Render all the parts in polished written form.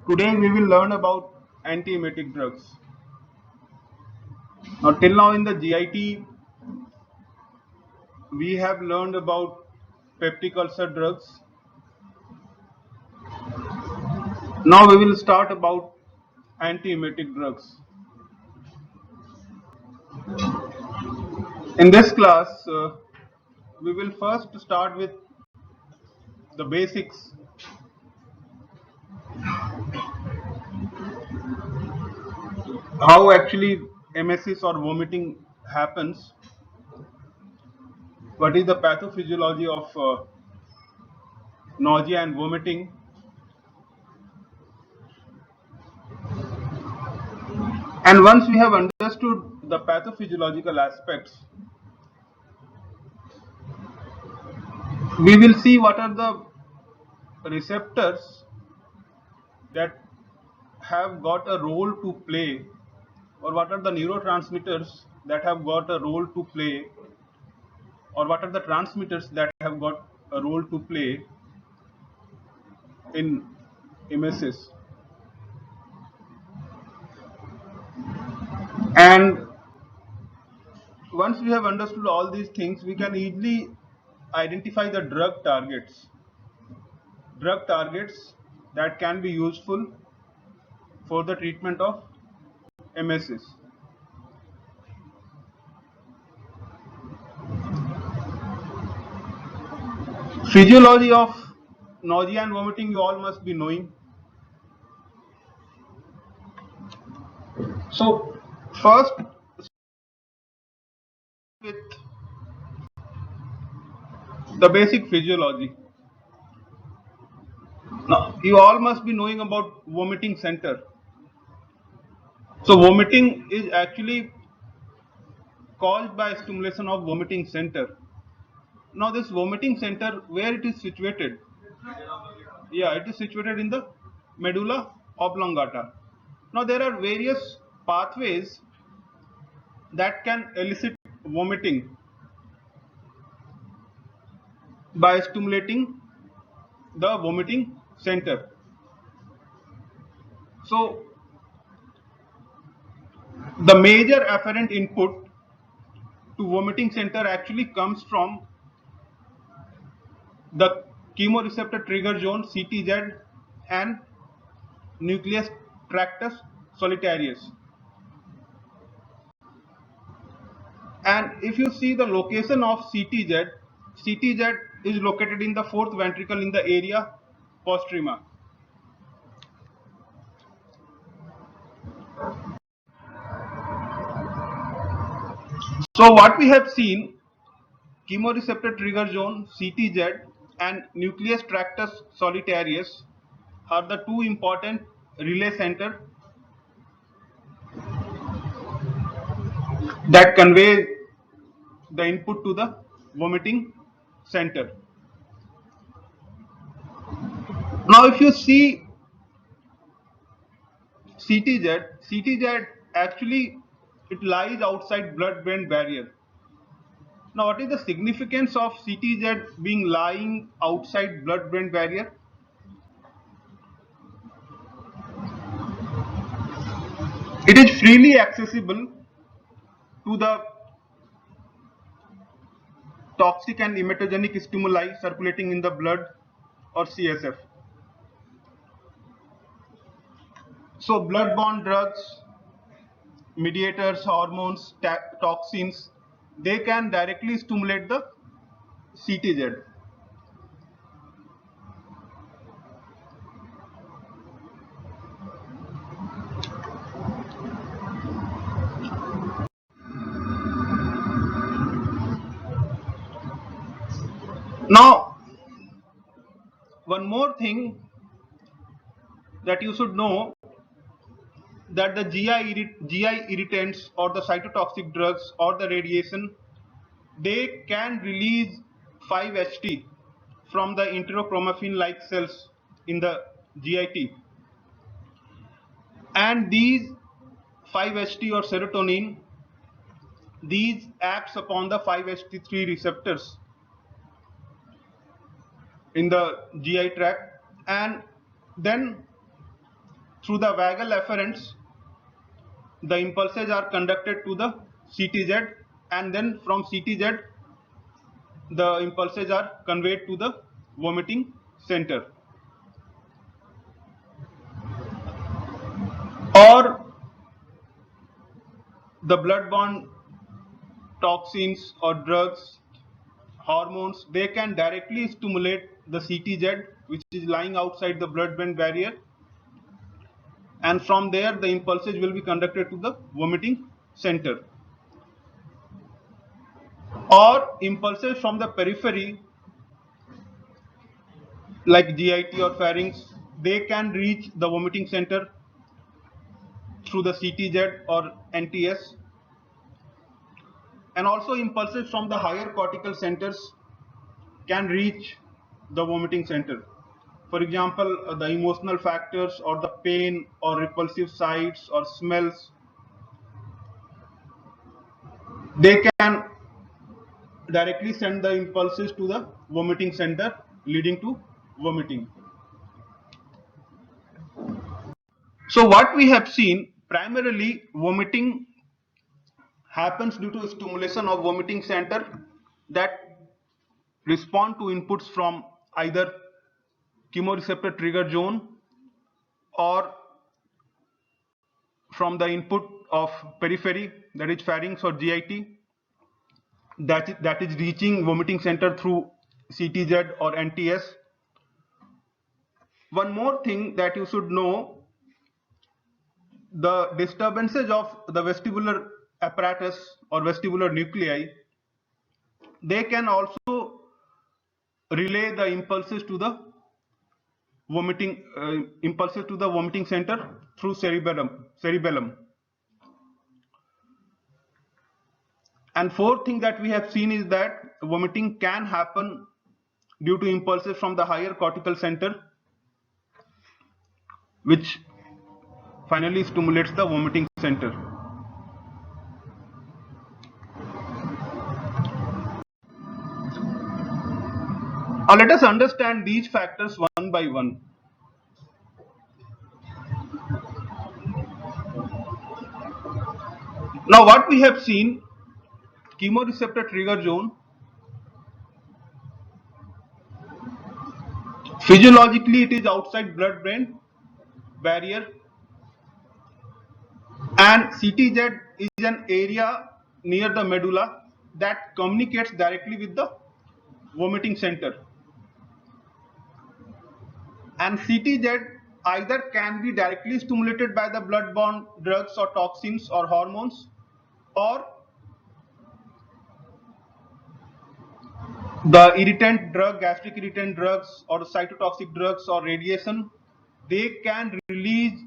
Today we will learn about antiemetic drugs. Now till now in the GIT we have learned about peptic ulcer drugs. Now we will start about antiemetic drugs. In this class we will first start with the basics, how actually emesis or vomiting happens, what is the pathophysiology of nausea and vomiting, and once we have understood the pathophysiological aspects, we will see what are the receptors that have got a role to play, or what are the neurotransmitters that have got a role to play, or what are the transmitters that have got a role to play in emesis. And once we have understood all these things, we can easily identify the drug targets that can be useful for the treatment of emesis. Physiology of nausea and vomiting you all must be knowing. So first with the basic physiology. Now you all must be knowing about vomiting center. So vomiting is actually caused by stimulation of vomiting center. Now this vomiting center, where it is situated? Yeah, it is situated in the medulla oblongata. Now there are various pathways that can elicit vomiting by stimulating the vomiting center. So the major afferent input to vomiting center actually comes from the chemoreceptor trigger zone CTZ and nucleus tractus solitarius. And if you see the location of CTZ, CTZ is located in the fourth ventricle in the area postrema. So what we have seen, chemoreceptor trigger zone CTZ and nucleus tractus solitarius are the two important relay center that convey the input to the vomiting center. Now if you see CTZ actually it lies outside blood-brain barrier. Now what is the significance of CTZ being lying outside blood-brain barrier? It is freely accessible to the toxic and emetogenic stimuli circulating in the blood or CSF. So blood-borne drugs, mediators, hormones, toxins, they can directly stimulate the CTZ. Now, one more thing that you should know, that the GI irritants or the cytotoxic drugs or the radiation, they can release 5-HT from the enterochromaffin like cells in the GIT, and these 5-HT or serotonin, these acts upon the 5-HT3 receptors in the GI tract, and then through the vagal efferents, the impulses are conducted to the CTZ, and then from CTZ, the impulses are conveyed to the vomiting center. Or the blood-borne toxins or drugs, hormones, they can directly stimulate the CTZ, which is lying outside the blood-brain barrier, and from there the impulses will be conducted to the vomiting center. Or impulses from the periphery like GIT or pharynx, they can reach the vomiting center through the CTZ or NTS. And also impulses from the higher cortical centers can reach the vomiting center. For example, the emotional factors or the pain or repulsive sights or smells, they can directly send the impulses to the vomiting center, leading to vomiting. So what we have seen, primarily vomiting happens due to stimulation of vomiting center that respond to inputs from either chemoreceptor trigger zone or from the input of periphery, that is pharynx or GIT, that is reaching vomiting center through CTZ or NTS. One more thing that you should know, the disturbances of the vestibular apparatus or vestibular nuclei, they can also relay the impulses to the vomiting center through cerebellum. And fourth thing that we have seen is that vomiting can happen due to impulses from the higher cortical center, which finally stimulates the vomiting center. Now let us understand these factors one by one. Now what we have seen, chemoreceptor trigger zone, physiologically it is outside blood-brain barrier, and CTZ is an area near the medulla that communicates directly with the vomiting center. And CTZ either can be directly stimulated by the blood-borne drugs or toxins or hormones, or the irritant drug, gastric irritant drugs or cytotoxic drugs or radiation, they can release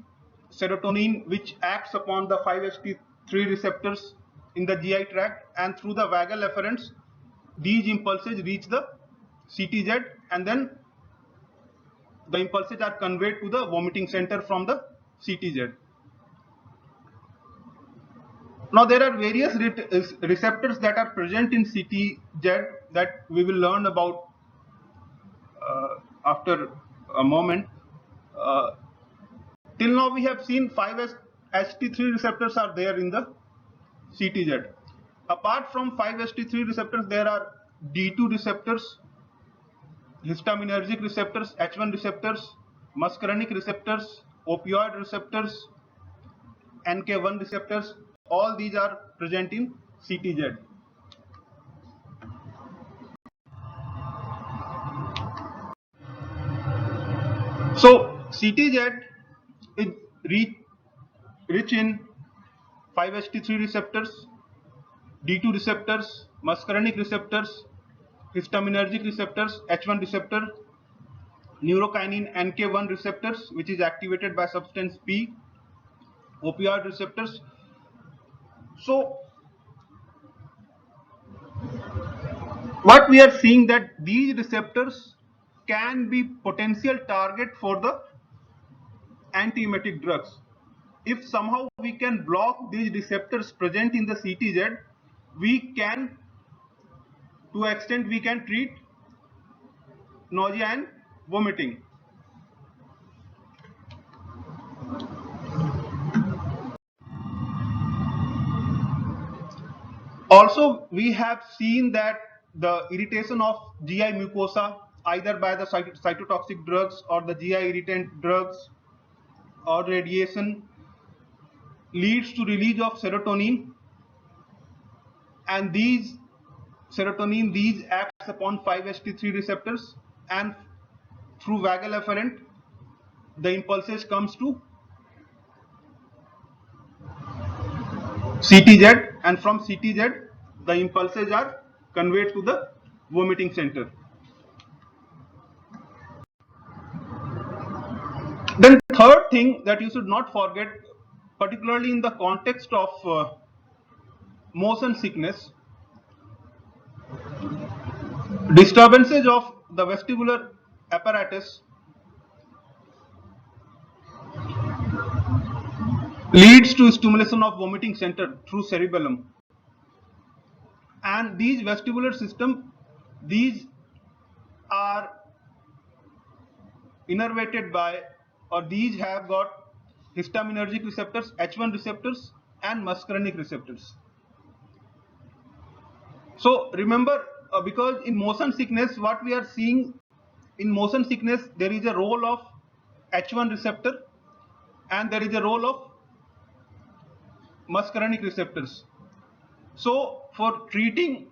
serotonin, which acts upon the 5-HT3 receptors in the GI tract, and through the vagal efferents, these impulses reach the CTZ, and then the impulses are conveyed to the vomiting center from the CTZ. Now there are various receptors that are present in CTZ that we will learn about after a moment. Till now we have seen 5-HT3 receptors are there in the CTZ. Apart from 5-HT3 receptors, there are D2 receptors, histaminergic receptors, H1 receptors, muscarinic receptors, opioid receptors, NK1 receptors. All these are present in CTZ. So CTZ is rich in 5-HT3 receptors, D2 receptors, muscarinic receptors, histaminergic receptors, H1 receptor, neurokinin NK1 receptors, which is activated by substance P, opioid receptors. So what we are seeing, that these receptors can be potential target for the antiemetic drugs. If somehow we can block these receptors present in the CTZ, we can, to an extent, we can treat nausea and vomiting. Also, we have seen that the irritation of GI mucosa either by the cytotoxic drugs or the GI irritant drugs or radiation leads to release of serotonin, and these acts upon 5-HT3 receptors, and through vagal afferent the impulses comes to CTZ, and from CTZ the impulses are conveyed to the vomiting center. Then third thing that you should not forget, particularly in the context of motion sickness, disturbances of the vestibular apparatus leads to stimulation of vomiting center through cerebellum, and these vestibular system, these are innervated by, or these have got histaminergic receptors, H1 receptors and muscarinic receptors. So remember, because in motion sickness, what we are seeing in motion sickness, there is a role of H1 receptor and there is a role of muscarinic receptors. So for treating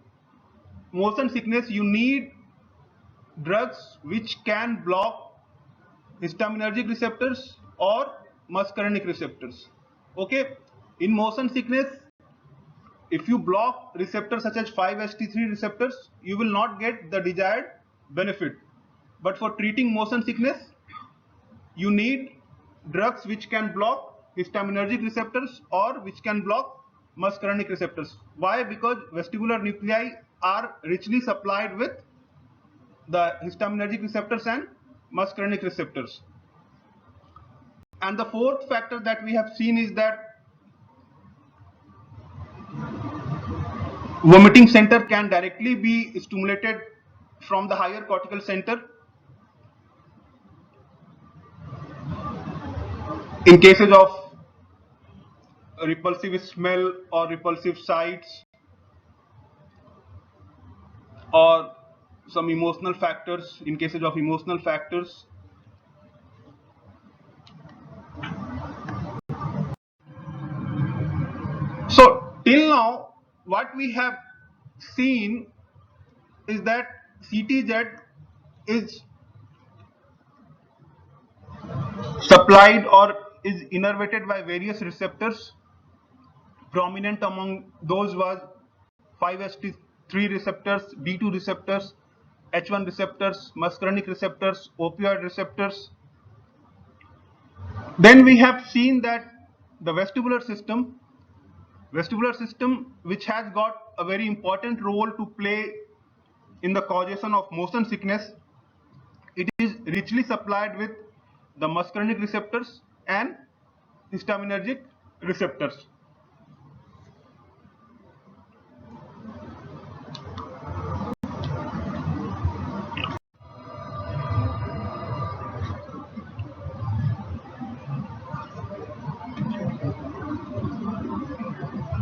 motion sickness, you need drugs which can block histaminergic receptors or muscarinic receptors. Okay, in motion sickness, if you block receptors such as 5-HT3 receptors, you will not get the desired benefit. But for treating motion sickness, you need drugs which can block histaminergic receptors or which can block muscarinic receptors. Why? Because vestibular nuclei are richly supplied with the histaminergic receptors and muscarinic receptors. And the fourth factor that we have seen is that vomiting center can directly be stimulated from the higher cortical center in cases of repulsive smell or repulsive sights or some emotional factors, in cases of emotional factors. So till now what we have seen is that CTZ is supplied or is innervated by various receptors. Prominent among those was 5-HT3 receptors, D2 receptors, H1 receptors, muscarinic receptors, opioid receptors. Then we have seen that the vestibular system which has got a very important role to play in the causation of motion sickness, it is richly supplied with the muscarinic receptors and histaminergic receptors.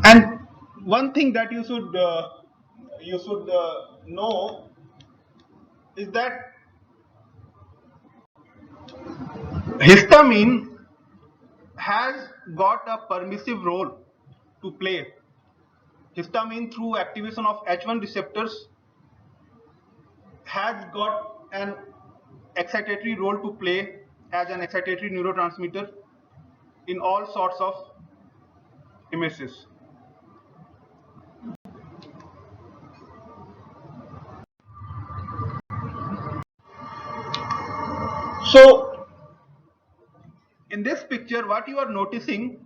And one thing that you should know is that histamine has got a permissive role to play. Histamine, through activation of H1 receptors, has got an excitatory role to play as an excitatory neurotransmitter in all sorts of emesis. So in this picture, what you are noticing,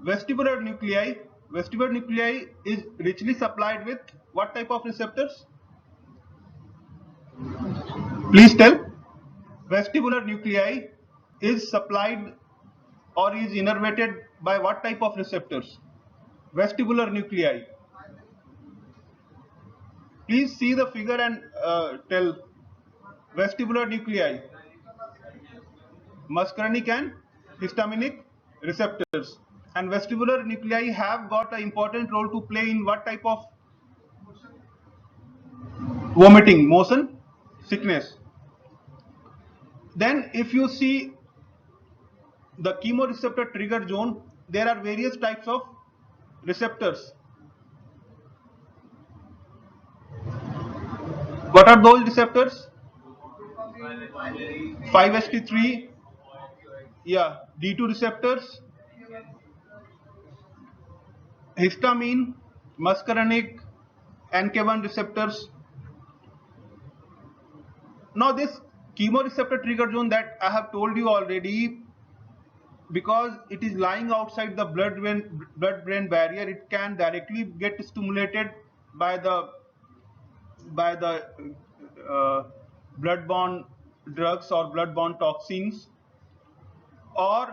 vestibular nuclei is richly supplied with what type of receptors? Please tell. Vestibular nuclei is supplied or is innervated by what type of receptors? Vestibular nuclei. Please see the figure and tell. Vestibular nuclei, muscarinic and histaminic receptors. And vestibular nuclei have got an important role to play in what type of vomiting, motion sickness. Then if you see the chemoreceptor trigger zone, there are various types of receptors. What are those receptors? 5-HT3, yeah, D2 receptors, histamine, muscarinic, NK1 receptors. Now this chemoreceptor trigger zone that I have told you already, because it is lying outside the blood-brain barrier, it can directly get stimulated by the blood-borne drugs or blood-borne toxins, or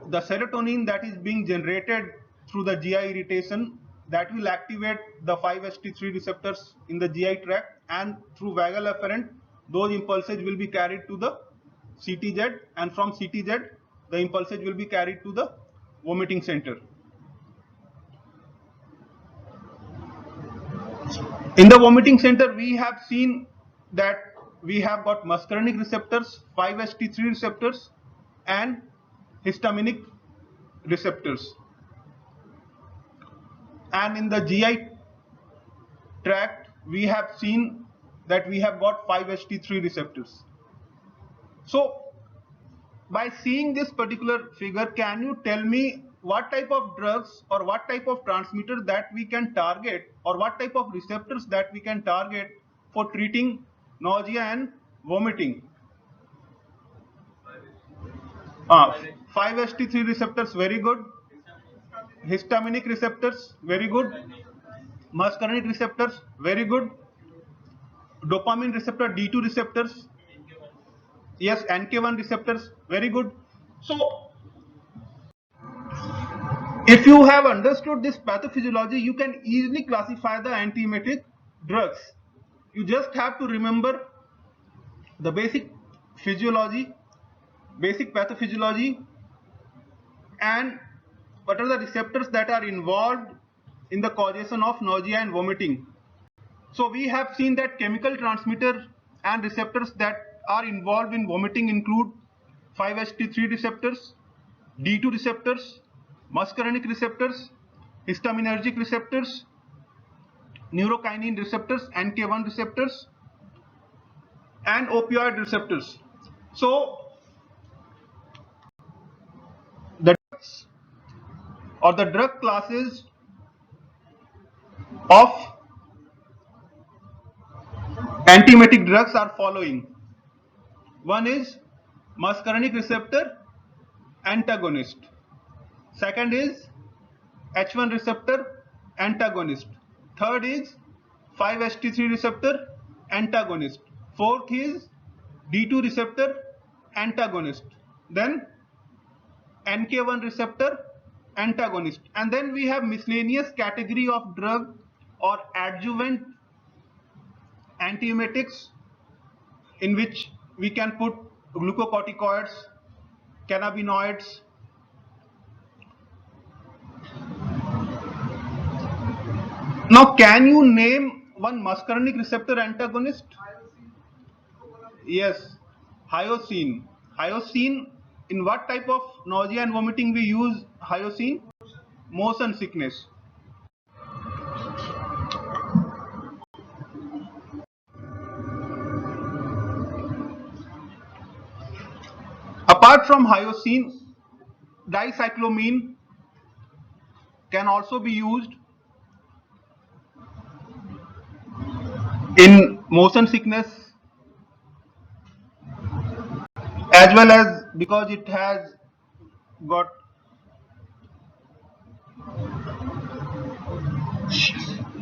the serotonin that is being generated through the GI irritation that will activate the 5-HT3 receptors in the GI tract, and through vagal afferent those impulses will be carried to the CTZ, and from CTZ the impulses will be carried to the vomiting center. In the vomiting center we have seen that we have got muscarinic receptors, 5-HT3 receptors and histaminic receptors. And in the GI tract we have seen that we have got 5-HT3 receptors. So by seeing this particular figure, can you tell me what type of drugs or what type of transmitters that we can target, or what type of receptors that we can target for treating nausea and vomiting? 5-HT3 receptors, very good. Histaminic receptors, very good. Muscarinic receptors, very good. Dopamine receptor, D2 receptors, yes, NK1 receptors, very good. So if you have understood this pathophysiology, you can easily classify the antiemetic drugs. You just have to remember the basic physiology, basic pathophysiology, and what are the receptors that are involved in the causation of nausea and vomiting. So we have seen that chemical transmitter and receptors that are involved in vomiting include 5-HT3 receptors, D2 receptors, muscarinic receptors, histaminergic receptors, neurokinin receptors, NK1 receptors, and opioid receptors. So the drugs or the drug classes of antiemetic drugs are following. One is muscarinic receptor antagonist. Second is H1 receptor antagonist. Third is 5-HT3 receptor antagonist. Fourth is D2 receptor antagonist. Then NK1 receptor antagonist. And then we have miscellaneous category of drug or adjuvant antiemetics, in which we can put glucocorticoids, cannabinoids. Now, can you name one muscarinic receptor antagonist? Yes, hyoscine. Hyoscine, in what type of nausea and vomiting we use hyoscine? Motion sickness. Apart from hyoscine, dicyclomine can also be used in motion sickness, as well as because it has got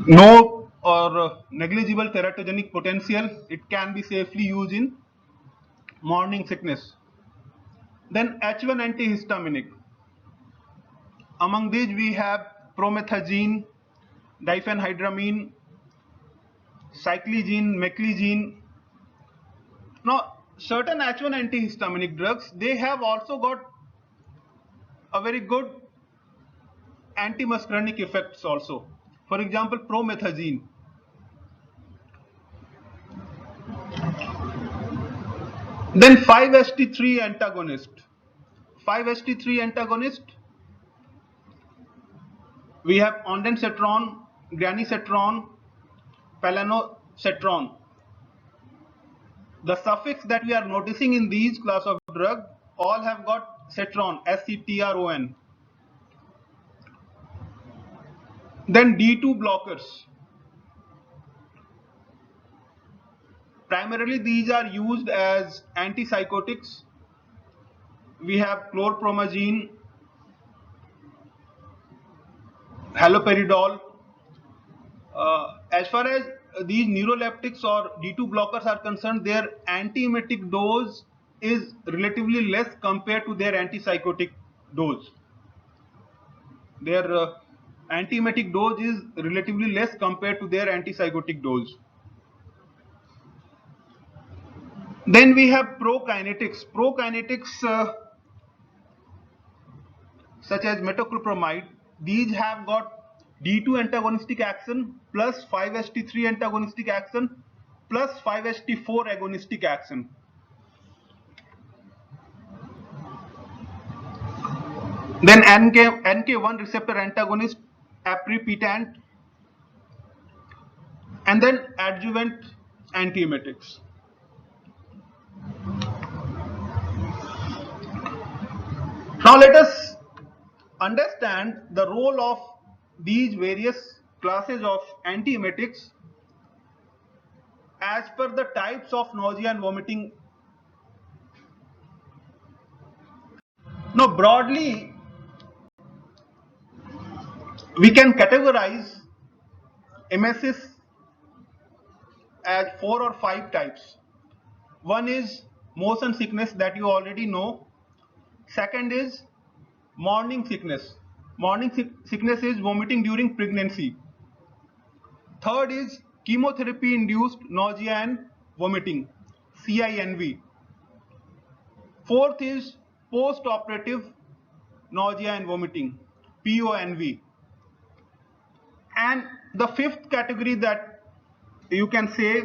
no or negligible teratogenic potential, it can be safely used in morning sickness. Then H1 antihistaminic. Among these we have promethazine, diphenhydramine, cyclizine, meclizine. Now, certain H1 antihistaminic drugs, they have also got a very good antimuscarinic effects also. For example, promethazine. Then 5-HT3 antagonist. 5-HT3 antagonist, we have ondansetron, granisetron, palanosetron. The suffix that we are noticing in these class of drug all have got cetron, S-C-T-R-O-N. Then D2 blockers. Primarily these are used as antipsychotics. We have chlorpromazine, haloperidol. As far as these neuroleptics or D2 blockers are concerned, their antiemetic dose is relatively less compared to their antipsychotic dose. Their antiemetic dose is relatively less compared to their antipsychotic dose. Then we have prokinetics. Prokinetics such as metoclopramide, these have got D2 antagonistic action plus 5-HT3 antagonistic action plus 5-HT4 agonistic action. Then NK1 receptor antagonist, aprepitant, and then adjuvant antiemetics. Now let us understand the role of these various classes of antiemetics as per the types of nausea and vomiting. Now broadly, we can categorize emesis as 4 or 5 types. One is motion sickness that you already know. Second is morning sickness. Morning sickness is vomiting during pregnancy. Third is chemotherapy induced nausea and vomiting, CINV. Fourth is post-operative nausea and vomiting, PONV. And the fifth category that you can say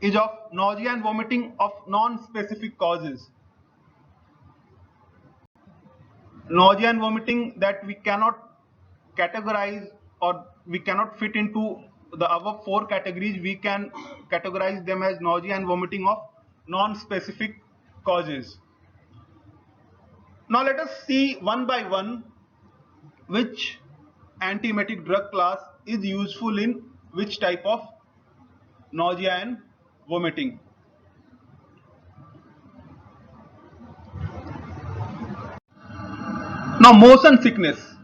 is of nausea and vomiting of non-specific causes. Nausea and vomiting that we cannot categorize or we cannot fit into the above 4 categories, we can categorize them as nausea and vomiting of non-specific causes. Now let us see one by one which antiemetic drug class is useful in which type of nausea and vomiting. Now motion sickness.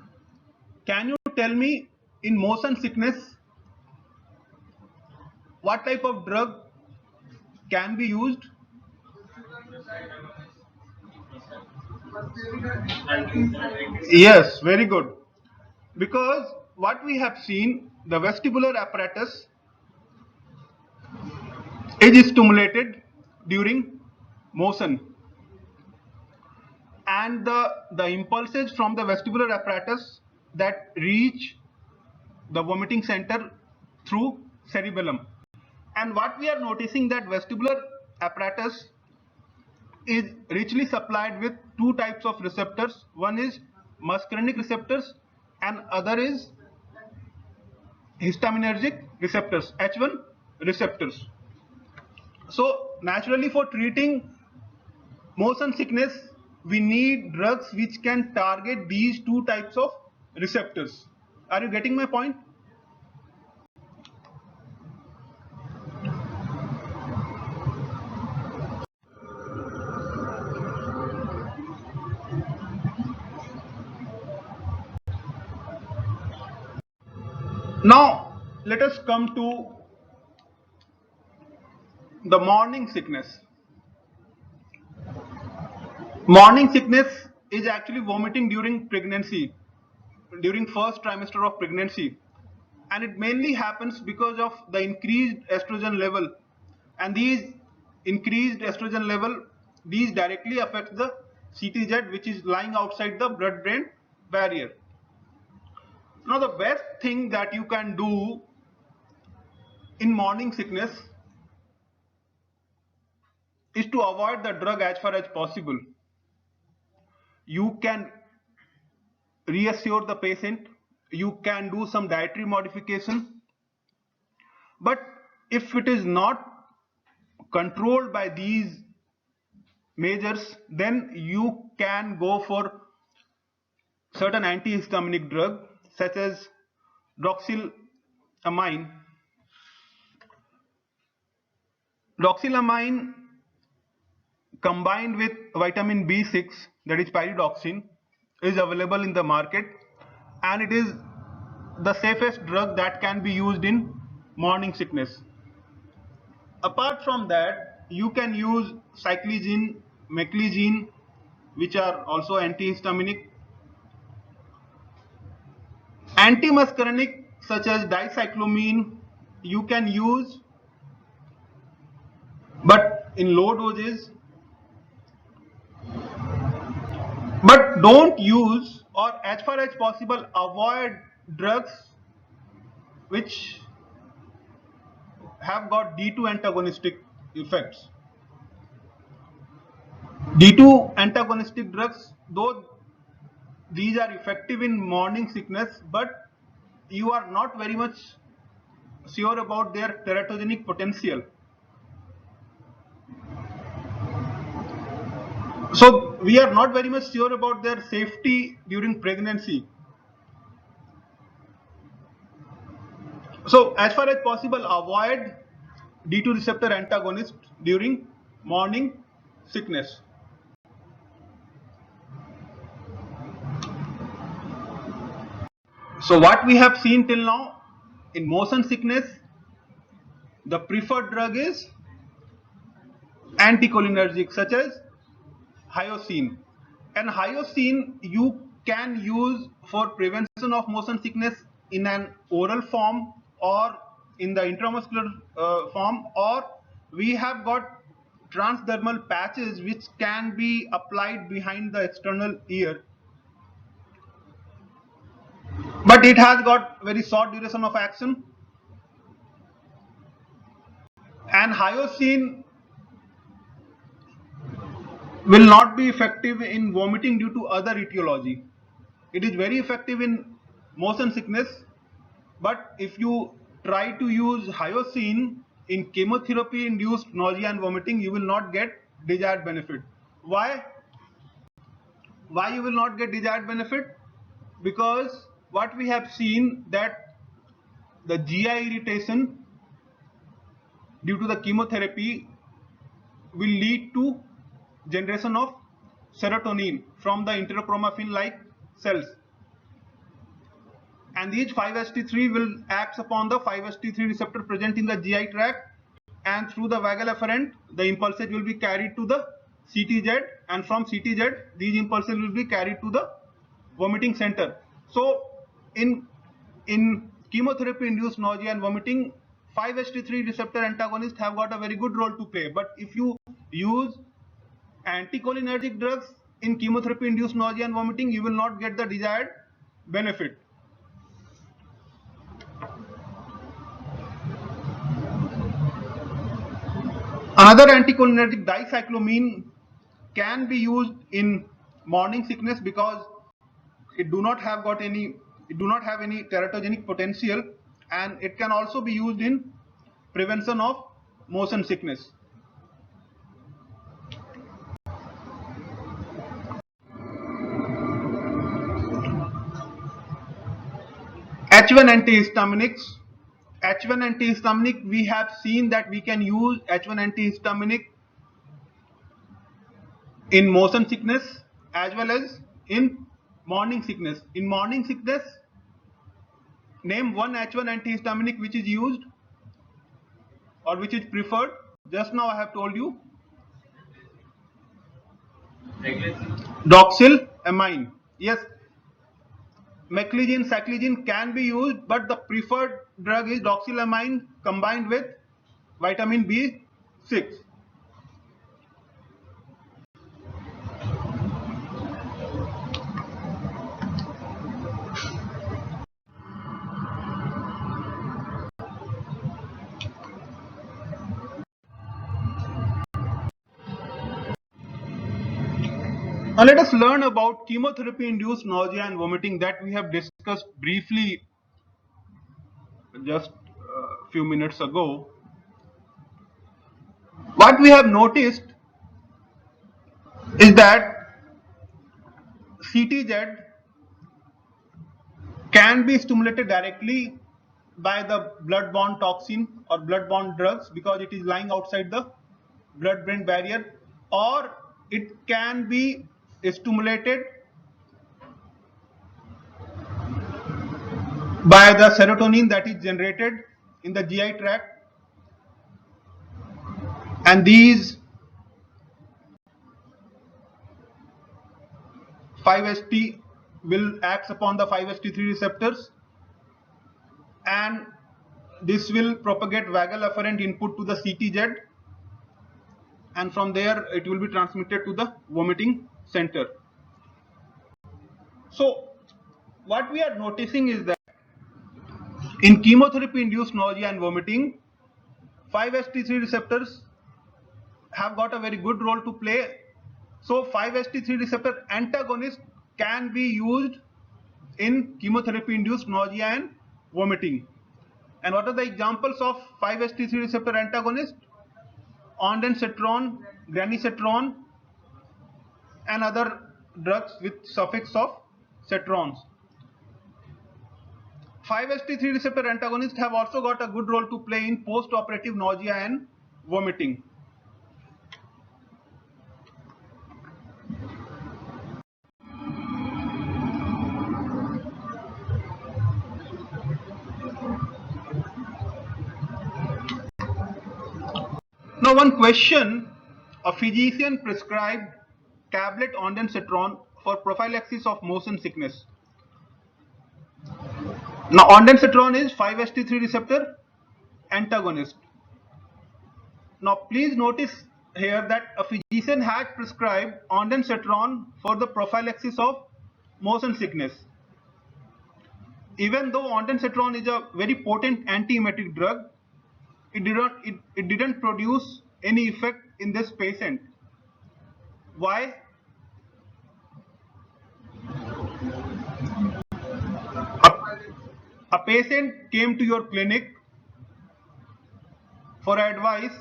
Can you tell me in motion sickness what type of drug can be used? Yes, very good. Because what we have seen, the vestibular apparatus is stimulated during motion, and the impulses from the vestibular apparatus that reach the vomiting center through cerebellum. And what we are noticing that vestibular apparatus is richly supplied with 2 types of receptors. One is muscarinic receptors and other is histaminergic receptors, H1 receptors. So naturally for treating motion sickness, we need drugs which can target these 2 types of receptors. Are you getting my point? Now let us come to the morning sickness. Morning sickness is actually vomiting during pregnancy, during first trimester of pregnancy, and it mainly happens because of the increased estrogen level, and these increased estrogen level, directly affect the CTZ, which is lying outside the blood brain barrier. Now, the best thing that you can do in morning sickness is to avoid the drug as far as possible. You can reassure the patient, you can do some dietary modification, but if it is not controlled by these measures, then you can go for certain antihistaminic drug such as doxylamine. Doxylamine combined with vitamin B6, that is pyridoxine, is available in the market, and it is the safest drug that can be used in morning sickness. Apart from that, you can use cyclizine, meclizine, which are also antihistaminic. Antimuscarinic such as dicyclomine you can use, but in low doses. But don't use, or as far as possible avoid, drugs which have got D2 antagonistic effects. D2 antagonistic drugs, though these are effective in morning sickness, but you are not very much sure about their teratogenic potential. So we are not very much sure about their safety during pregnancy. So as far as possible, avoid D2 receptor antagonist during morning sickness. So what we have seen till now, in motion sickness, the preferred drug is anticholinergic such as hyoscine. And hyoscine you can use for prevention of motion sickness in an oral form or in the intramuscular form, or we have got transdermal patches which can be applied behind the external ear, but it has got very short duration of action. And hyoscine will not be effective in vomiting due to other etiology. It is very effective in motion sickness, but if you try to use hyoscine in chemotherapy induced nausea and vomiting, you will not get desired benefit. Why you will not get desired benefit? Because what we have seen, that the GI irritation due to the chemotherapy will lead to generation of serotonin from the enterochromaffin like cells, and these 5-HT3 will act upon the 5-HT3 receptor present in the GI tract, and through the vagal afferent the impulses will be carried to the CTZ, and from CTZ these impulses will be carried to the vomiting center. So in chemotherapy induced nausea and vomiting, 5-HT3 receptor antagonists have got a very good role to play. But if you use anticholinergic drugs in chemotherapy induced nausea and vomiting, you will not get the desired benefit. Another anticholinergic, dicyclomine, can be used in morning sickness because it do not have any teratogenic potential, and it can also be used in prevention of motion sickness. H1 antihistaminics. H1 antihistamic, we have seen that we can use H1 antihistaminic in motion sickness as well as in morning sickness. In morning sickness, name one H1 antihistaminic which is used or which is preferred. Just now I have told you. Doxylamine. Yes. Meclizine, cyclizine can be used, but the preferred drug is doxylamine combined with vitamin B6. Now let us learn about chemotherapy-induced nausea and vomiting that we have discussed briefly just a few minutes ago. What we have noticed is that CTZ can be stimulated directly by the blood-borne toxin or blood-borne drugs because it is lying outside the blood-brain barrier, or it can be stimulated by the serotonin that is generated in the GI tract, and these 5-HT will act upon the 5-HT3 receptors, and this will propagate vagal afferent input to the CTZ, and from there it will be transmitted to the vomiting center. So what we are noticing is that in chemotherapy induced nausea and vomiting, 5-HT3 receptors have got a very good role to play. So 5-HT3 receptor antagonist can be used in chemotherapy induced nausea and vomiting. And what are the examples of 5-HT3 receptor antagonist? Ondansetron, granisetron, and other drugs with suffix of cetrons. 5-HT3 receptor antagonists have also got a good role to play in post-operative nausea and vomiting. Now one question, a physician prescribed tablet ondansetron for prophylaxis of motion sickness. Now ondansetron is 5-HT3 receptor antagonist. Now please notice here that a physician had prescribed ondansetron for the prophylaxis of motion sickness. Even though ondansetron is a very potent anti-emetic drug, it didn't produce any effect in this patient. Why? A patient came to your clinic for advice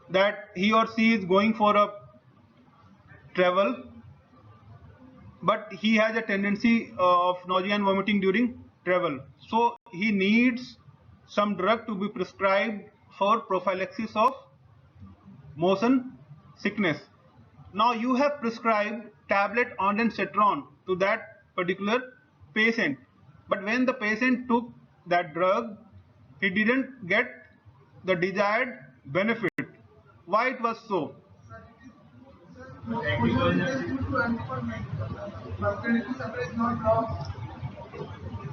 that he or she is going for a travel, but he has a tendency of nausea and vomiting during travel. So he needs some drug to be prescribed for prophylaxis of motion sickness. Now you have prescribed tablet ondansetron to that particular patient, but when the patient took that drug, he didn't get the desired benefit. Why it was so?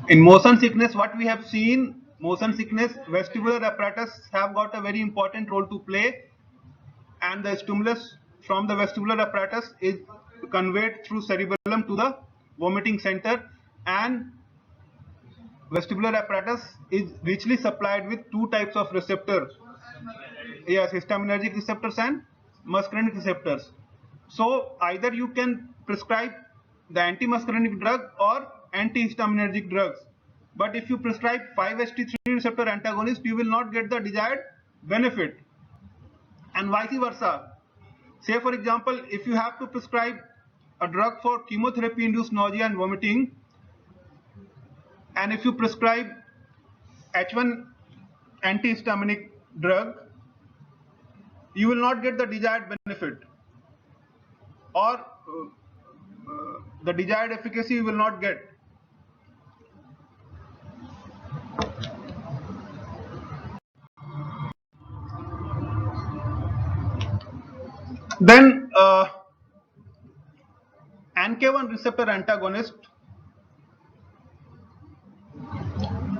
In motion sickness, what we have seen, motion sickness, vestibular apparatus have got a very important role to play, and the stimulus from the vestibular apparatus is conveyed through cerebellum to the vomiting center, and vestibular apparatus is richly supplied with two types of receptors. Yes, histaminergic receptors and muscarinic receptors. So either you can prescribe the anti-muscarinic drug or antihistaminergic drugs. But if you prescribe 5-HT3 receptor antagonist, you will not get the desired benefit. And vice versa. Say for example, if you have to prescribe a drug for chemotherapy-induced nausea and vomiting, and if you prescribe H1 antihistaminic drug, you will not get the desired benefit, or the desired efficacy you will not get. Then NK1 receptor antagonist,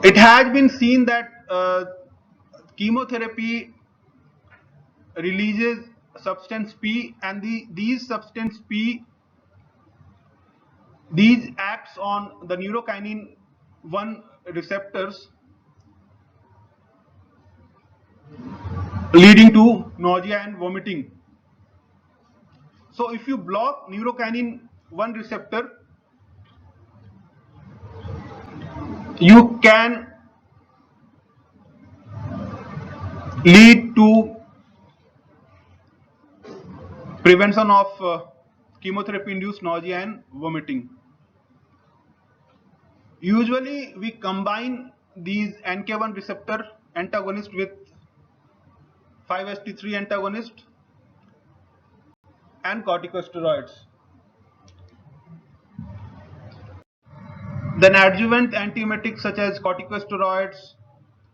it has been seen that chemotherapy releases substance P, and these substance P, these acts on the neurokinin 1 receptors, leading to nausea and vomiting. So if you block neurokinin 1 receptor, you can lead to prevention of chemotherapy-induced nausea and vomiting. Usually, we combine these NK1 receptor antagonist with 5-HT3 antagonist and corticosteroids. Then adjuvant antiemetics such as corticosteroids,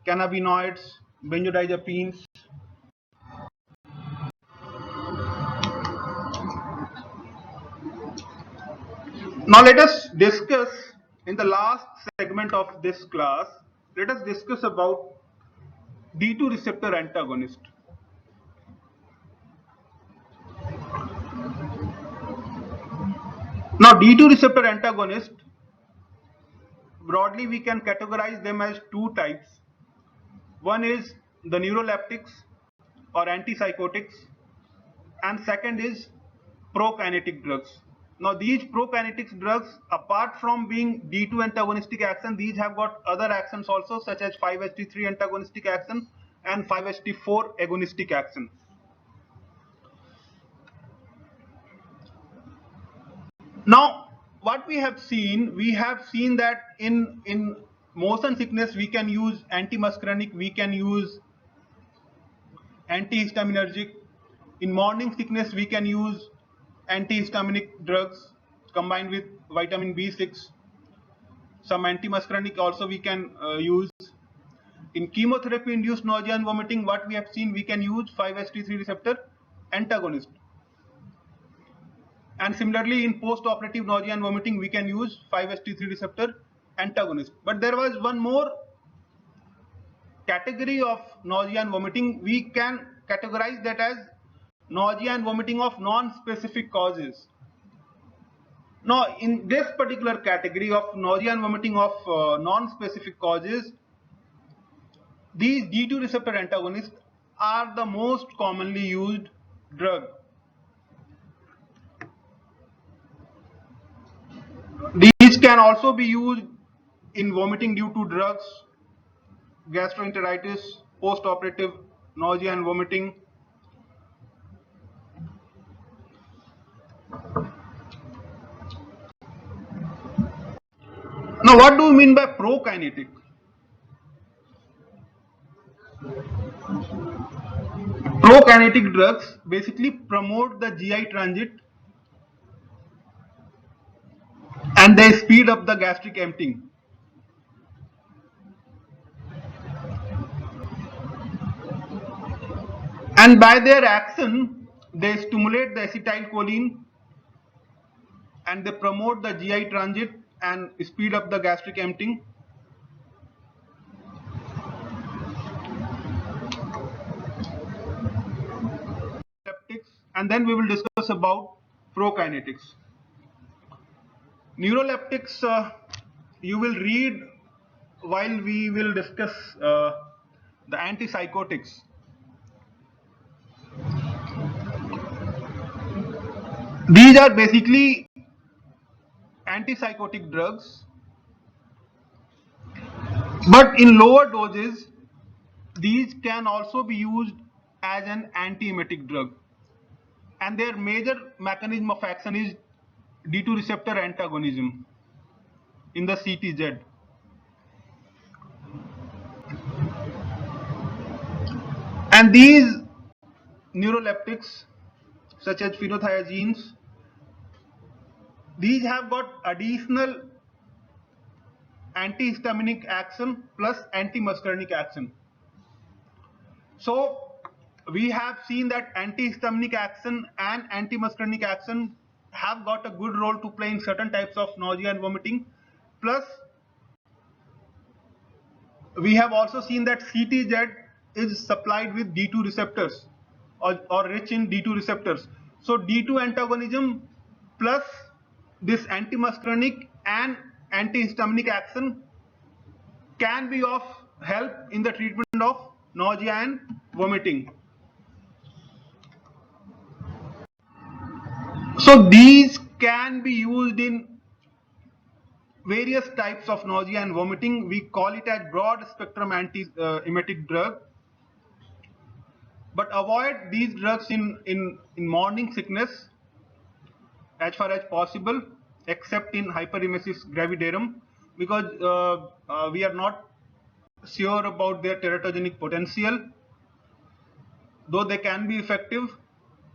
cannabinoids, benzodiazepines. Now let us discuss in the last segment of this class, let us discuss about D2 receptor antagonist. Now D2 receptor antagonist, broadly we can categorize them as two types. One is the neuroleptics or antipsychotics, and second is prokinetic drugs. Now these prokinetics drugs, apart from being D2 antagonistic action, these have got other actions also, such as 5-HT3 antagonistic action and 5-HT4 agonistic action. Now what we have seen that in motion sickness we can use antimuscarinic, we can use antihistaminergic. In morning sickness we can use antihistaminic drugs combined with vitamin B6. Some antimuscarinic also we can use. In chemotherapy induced nausea and vomiting, what we have seen, we can use 5-HT3 receptor antagonist. And similarly in post-operative nausea and vomiting, we can use 5-HT3 receptor antagonist. But there was one more category of nausea and vomiting. We can categorize that as nausea and vomiting of non-specific causes. Now in this particular category of nausea and vomiting of non-specific causes, these D2 receptor antagonists are the most commonly used drug. These can also be used in vomiting due to drugs, gastroenteritis, post-operative nausea and vomiting. Now what do we mean by prokinetic? Prokinetic drugs basically promote the GI transit and they speed up the gastric emptying. And by their action, they stimulate the acetylcholine and they promote the GI transit and speed up the gastric emptying. And then we will discuss about prokinetics. Neuroleptics you will read while we will discuss the antipsychotics. These are basically antipsychotic drugs, but in lower doses these can also be used as an antiemetic drug, and their major mechanism of action is D2 receptor antagonism in the CTZ. And these neuroleptics such as phenothiazines, these have got additional antihistaminic action plus antimuscarinic action. So we have seen that antihistaminic action and antimuscarinic action have got a good role to play in certain types of nausea and vomiting. Plus we have also seen that CTZ is supplied with D2 receptors or rich in D2 receptors. So D2 antagonism plus this antimuscarinic and antihistaminic action can be of help in the treatment of nausea and vomiting. So these can be used in various types of nausea and vomiting. We call it as broad spectrum anti-emetic drug. But avoid these drugs in morning sickness as far as possible, except in hyperemesis gravidarum, because we are not sure about their teratogenic potential, though they can be effective,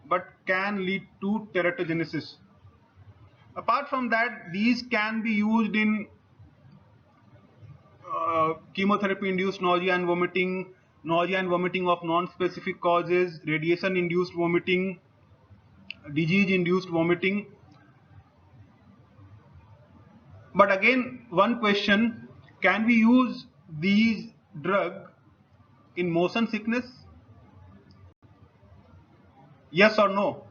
but can lead to teratogenesis. Apart from that, these can be used in chemotherapy-induced nausea and vomiting of non-specific causes, radiation-induced vomiting, disease-induced vomiting. But again, one question, can we use these drugs in motion sickness? Yes or no?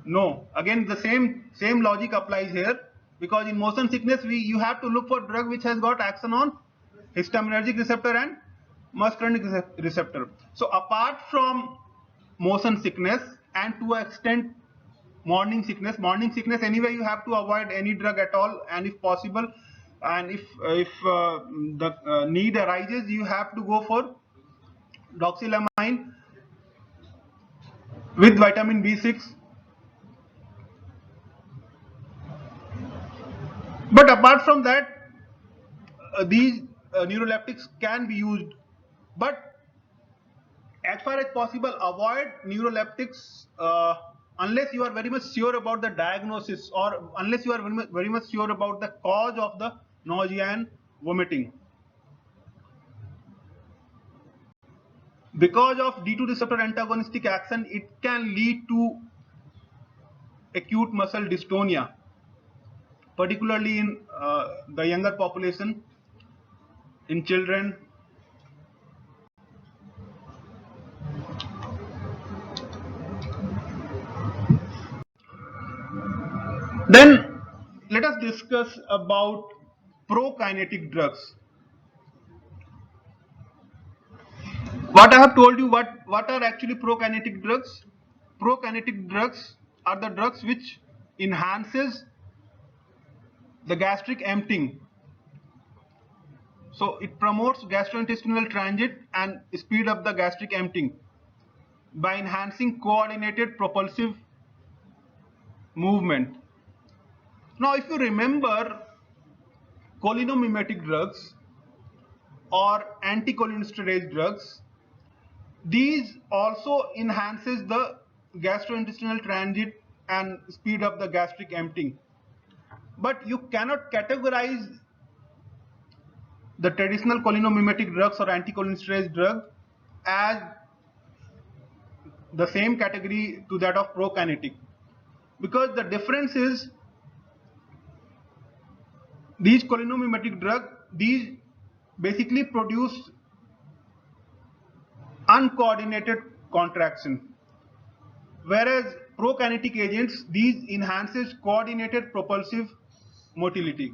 No. Again, the same logic applies here, because in motion sickness you have to look for drug which has got action on histaminergic receptor and muscarinic receptor. So apart from motion sickness and to an extent morning sickness anyway you have to avoid any drug at all, and if possible, and if the need arises, you have to go for doxylamine with vitamin B6. But apart from that, these neuroleptics can be used, but as far as possible avoid neuroleptics unless you are very much sure about the diagnosis, or unless you are very much sure about the cause of the nausea and vomiting. Because of D2 receptor antagonistic action, it can lead to acute muscle dystonia, particularly in the younger population, in children. Then let us discuss about prokinetic drugs. What I have told you, what are actually prokinetic drugs? Prokinetic drugs are the drugs which enhances the gastric emptying. So it promotes gastrointestinal transit and speed up the gastric emptying by enhancing coordinated propulsive movement. Now if you remember, cholinomimetic drugs or anticholinesterase drugs, these also enhances the gastrointestinal transit and speed up the gastric emptying. But you cannot categorize the traditional cholinomimetic drugs or anticholinesterase drug as the same category to that of prokinetic, because the difference is these cholinomimetic drugs, these basically produce uncoordinated contraction, whereas prokinetic agents, these enhances coordinated propulsive motility.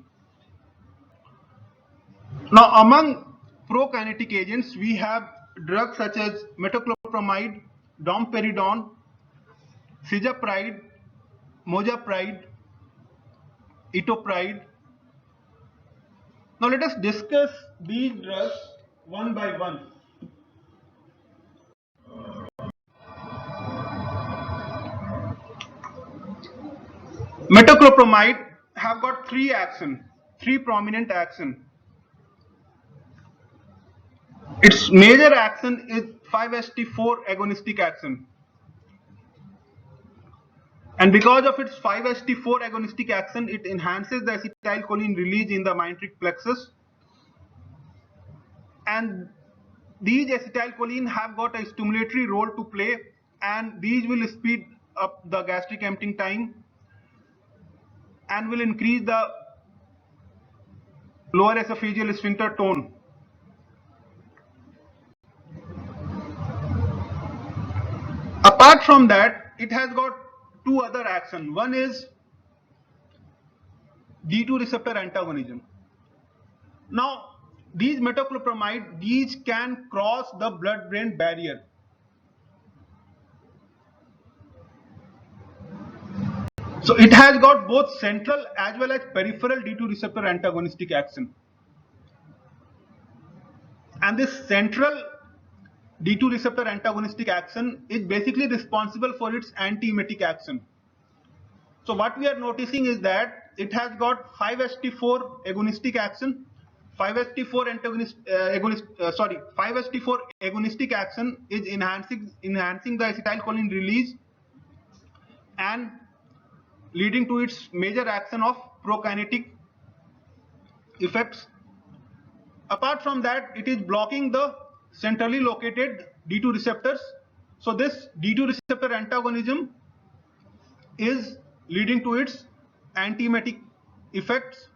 Now among prokinetic agents, we have drugs such as metoclopramide, domperidone, cisapride, mojapride, etopride. Now let us discuss these drugs one by one. Metoclopramide have got three prominent action. Its major action is 5-HT4 agonistic action. And because of its 5-HT4 agonistic action, it enhances the acetylcholine release in the myenteric plexus. And these acetylcholine have got a stimulatory role to play, and these will speed up the gastric emptying time and will increase the lower esophageal sphincter tone. Apart from that, it has got two other actions. One is D2 receptor antagonism. Now, these metoclopramide, these can cross the blood-brain barrier. So it has got both central as well as peripheral D2 receptor antagonistic action. And this central D2 receptor antagonistic action is basically responsible for its anti-emetic action. So what we are noticing is that it has got 5-HT4 agonistic action, 5-HT4 5-HT4 agonistic action is enhancing the acetylcholine release and leading to its major action of prokinetic effects. Apart from that, it is blocking the centrally located D2 receptors. So this D2 receptor antagonism is leading to its anti-emetic effects,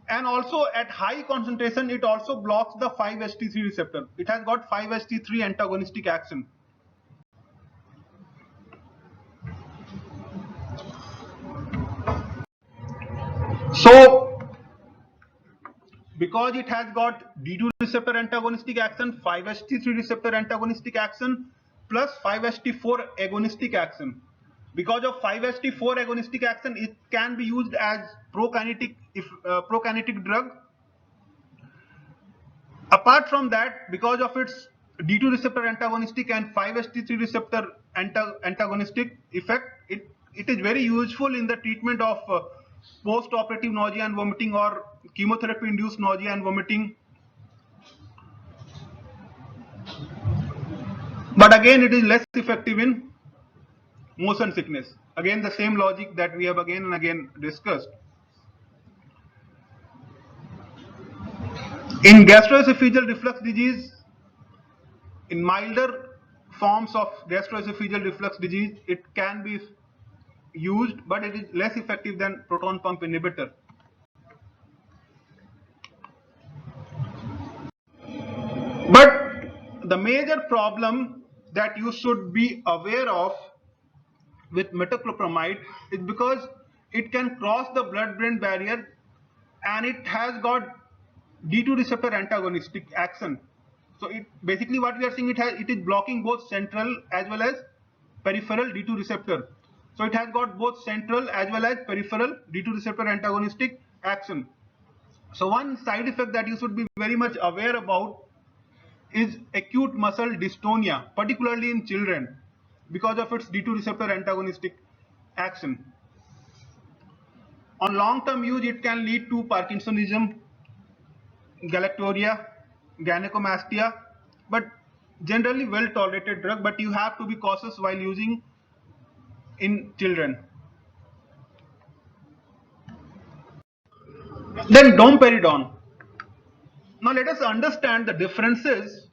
and also at high concentration it also blocks the 5-HT3 receptor. It has got 5-HT3 antagonistic action. So because it has got D2 receptor antagonistic action, 5-HT3 receptor antagonistic action plus 5-HT4 agonistic action, because of 5-HT4 agonistic action, it can be used as prokinetic drug. Apart from that, because of its D2 receptor antagonistic and 5-HT3 receptor antagonistic effect, it is very useful in the treatment of post-operative nausea and vomiting or chemotherapy-induced nausea and vomiting. But again, it is less effective in motion sickness. Again, the same logic that we have again and again discussed. In gastroesophageal reflux disease, in milder forms of gastroesophageal reflux disease, it can be used, but it is less effective than proton pump inhibitor. But the major problem that you should be aware of with metoclopramide is because it can cross the blood-brain barrier and it has got D2 receptor antagonistic action. So it basically what we are seeing, it is blocking both central as well as peripheral D2 receptor. So it has got both central as well as peripheral D2 receptor antagonistic action. So one side effect that you should be very much aware about is acute muscle dystonia, particularly in children, because of its D2 receptor antagonistic action. On long-term use, it can lead to Parkinsonism, galactorrhea, gynecomastia, but generally well tolerated drug, but you have to be cautious while using in children. Then domperidone. Now let us understand the differences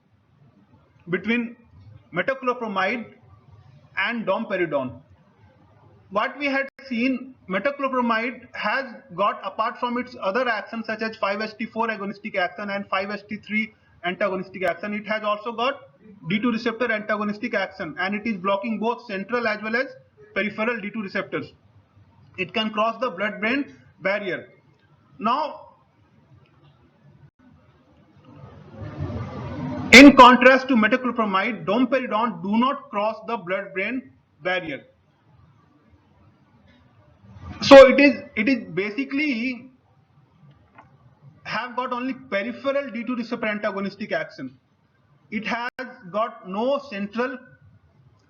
between metoclopramide and domperidone. What we had seen, metoclopramide has got, apart from its other actions such as 5-HT4 agonistic action and 5-HT3 antagonistic action, it has also got D2 receptor antagonistic action, and it is blocking both central as well as peripheral D2 receptors. It can cross the blood-brain barrier. Now, in contrast to metoclopramide, domperidone do not cross the blood-brain barrier. So it is basically have got only peripheral D2 receptor antagonistic action. It has got no central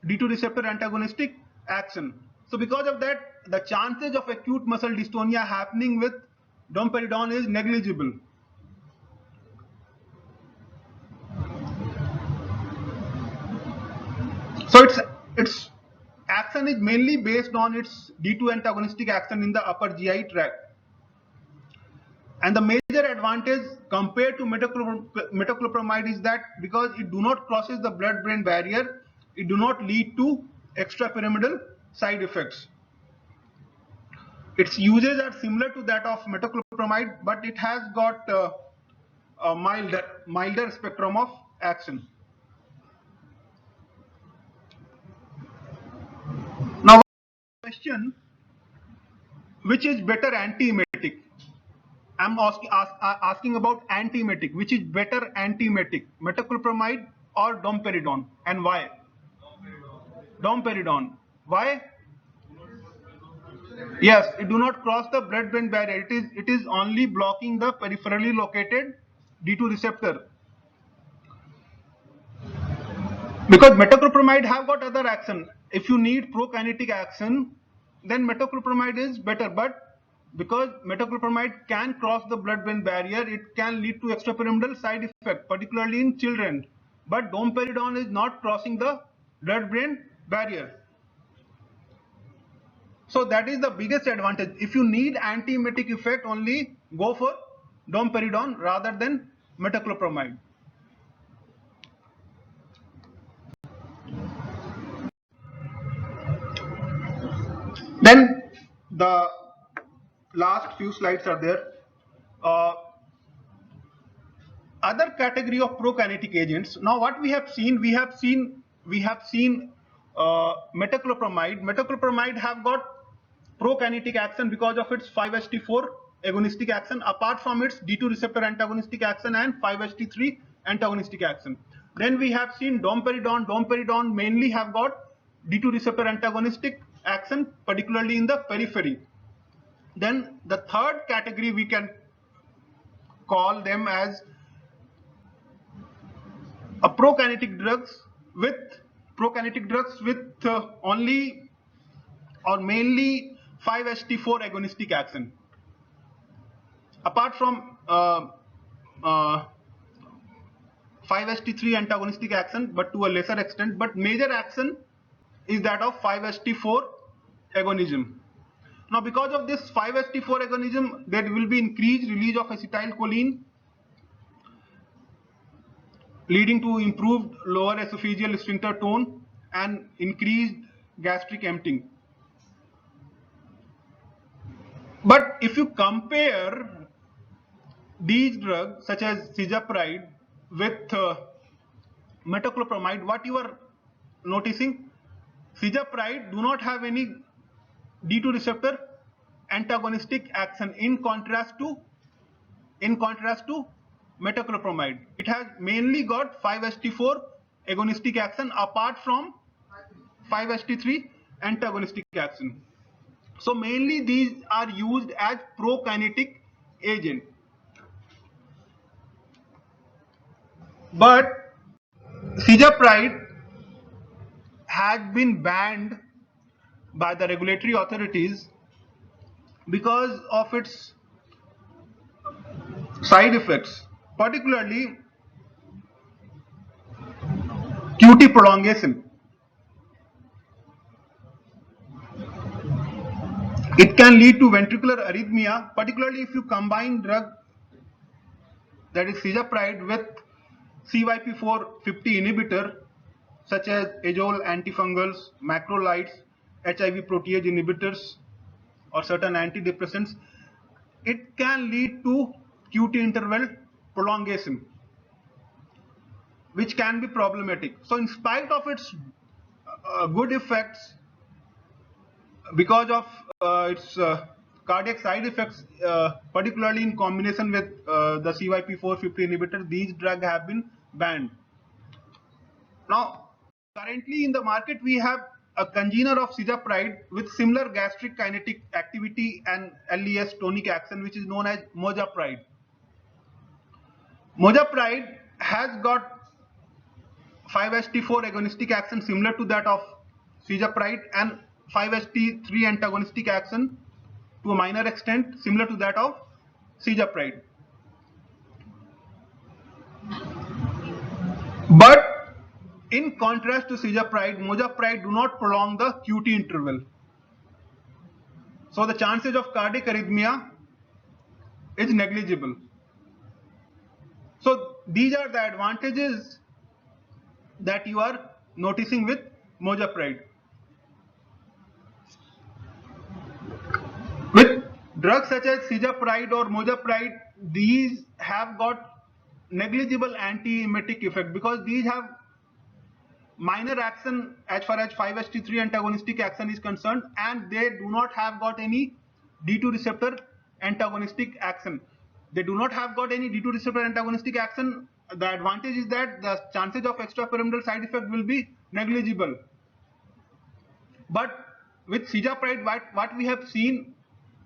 D2 receptor antagonistic action. So because of that, the chances of acute muscle dystonia happening with domperidone is negligible. So its action is mainly based on its D2 antagonistic action in the upper GI tract. And the major advantage compared to metoclopramide is that because it do not crosses the blood-brain barrier, it do not lead to extrapyramidal side effects. Its uses are similar to that of metoclopramide, but it has got a milder spectrum of action. Now, question: which is better anti-emetic? I'm asking about anti-emetic. Which is better anti-emetic, metoclopramide or domperidone, and why? Domperidone. Why? Yes, it do not cross the blood-brain barrier. It is only blocking the peripherally located D2 receptor. Because metoclopramide have got other action. If you need prokinetic action, then metoclopramide is better. But because metoclopramide can cross the blood-brain barrier, it can lead to extrapyramidal side effect, particularly in children. But domperidone is not crossing the blood-brain barrier. So that is the biggest advantage. If you need antiemetic effect, only go for domperidone rather than metoclopramide. Then the last few slides are there. Other category of prokinetic agents. Now, what we have seen metoclopramide. Metoclopramide have got prokinetic action because of its 5-HT4 agonistic action, apart from its D2 receptor antagonistic action and 5-HT3 antagonistic action. Then we have seen domperidone. Domperidone mainly have got D2 receptor antagonistic action, particularly in the periphery. Then the third category we can call them as prokinetic drugs with only or mainly 5-HT4 agonistic action. Apart from 5-HT3 antagonistic action, but to a lesser extent, but major action is that of 5-HT4 agonism. Now, because of this 5-HT4 agonism, there will be increased release of acetylcholine, leading to improved lower esophageal sphincter tone and increased gastric emptying. But if you compare these drugs such as cisapride with metoclopramide, what you are noticing, cisapride do not have any D2 receptor antagonistic action in contrast to metoclopramide. It has mainly got 5-HT4 agonistic action apart from 5-HT3 antagonistic action. So mainly these are used as prokinetic agent. But cisapride has been banned by the regulatory authorities because of its side effects, particularly QT prolongation. It can lead to ventricular arrhythmia, particularly if you combine drug that is cisapride with CYP450 inhibitor such as azole antifungals, macrolides, HIV protease inhibitors or certain antidepressants. It can lead to QT interval prolongation, which can be problematic. So in spite of its good effects, because of its cardiac side effects, particularly in combination with the CYP450 inhibitor, these drugs have been banned. Now, currently in the market, we have a congener of cisapride with similar gastric kinetic activity and LES tonic action, which is known as mojapride. Mojapride has got 5-HT4 agonistic action similar to that of cisapride and 5-HT3 antagonistic action to a minor extent similar to that of cisapride. But in contrast to cisapride, mojapride do not prolong the QT interval. So the chances of cardiac arrhythmia is negligible. So these are the advantages that you are noticing with mojapride. With drugs such as cisapride or mojapride, these have got negligible antiemetic effect because these have minor action as far as 5-HT3 antagonistic action is concerned, and they do not have got any D2 receptor antagonistic action. They do not have got any D2 receptor antagonistic action. The advantage is that the chances of extrapyramidal side effect will be negligible. But with Cisapride, what we have seen,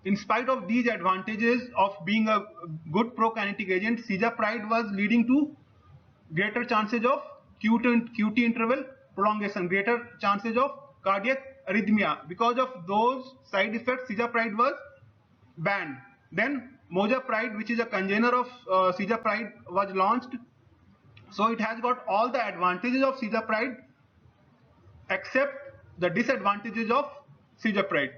in spite of these advantages of being a good prokinetic agent, Cisapride was leading to greater chances of QT interval prolongation, greater chances of cardiac arrhythmia. Because of those side effects, Cisapride was banned. Then Mozapride, which is a congener of Cisapride, was launched. So it has got all the advantages of Cisapride except the disadvantages of Cisapride.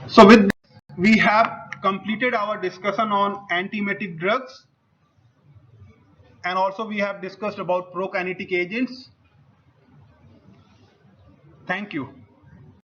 So with this, we have completed our discussion on antiemetic drugs, and also we have discussed about prokinetic agents. Thank you.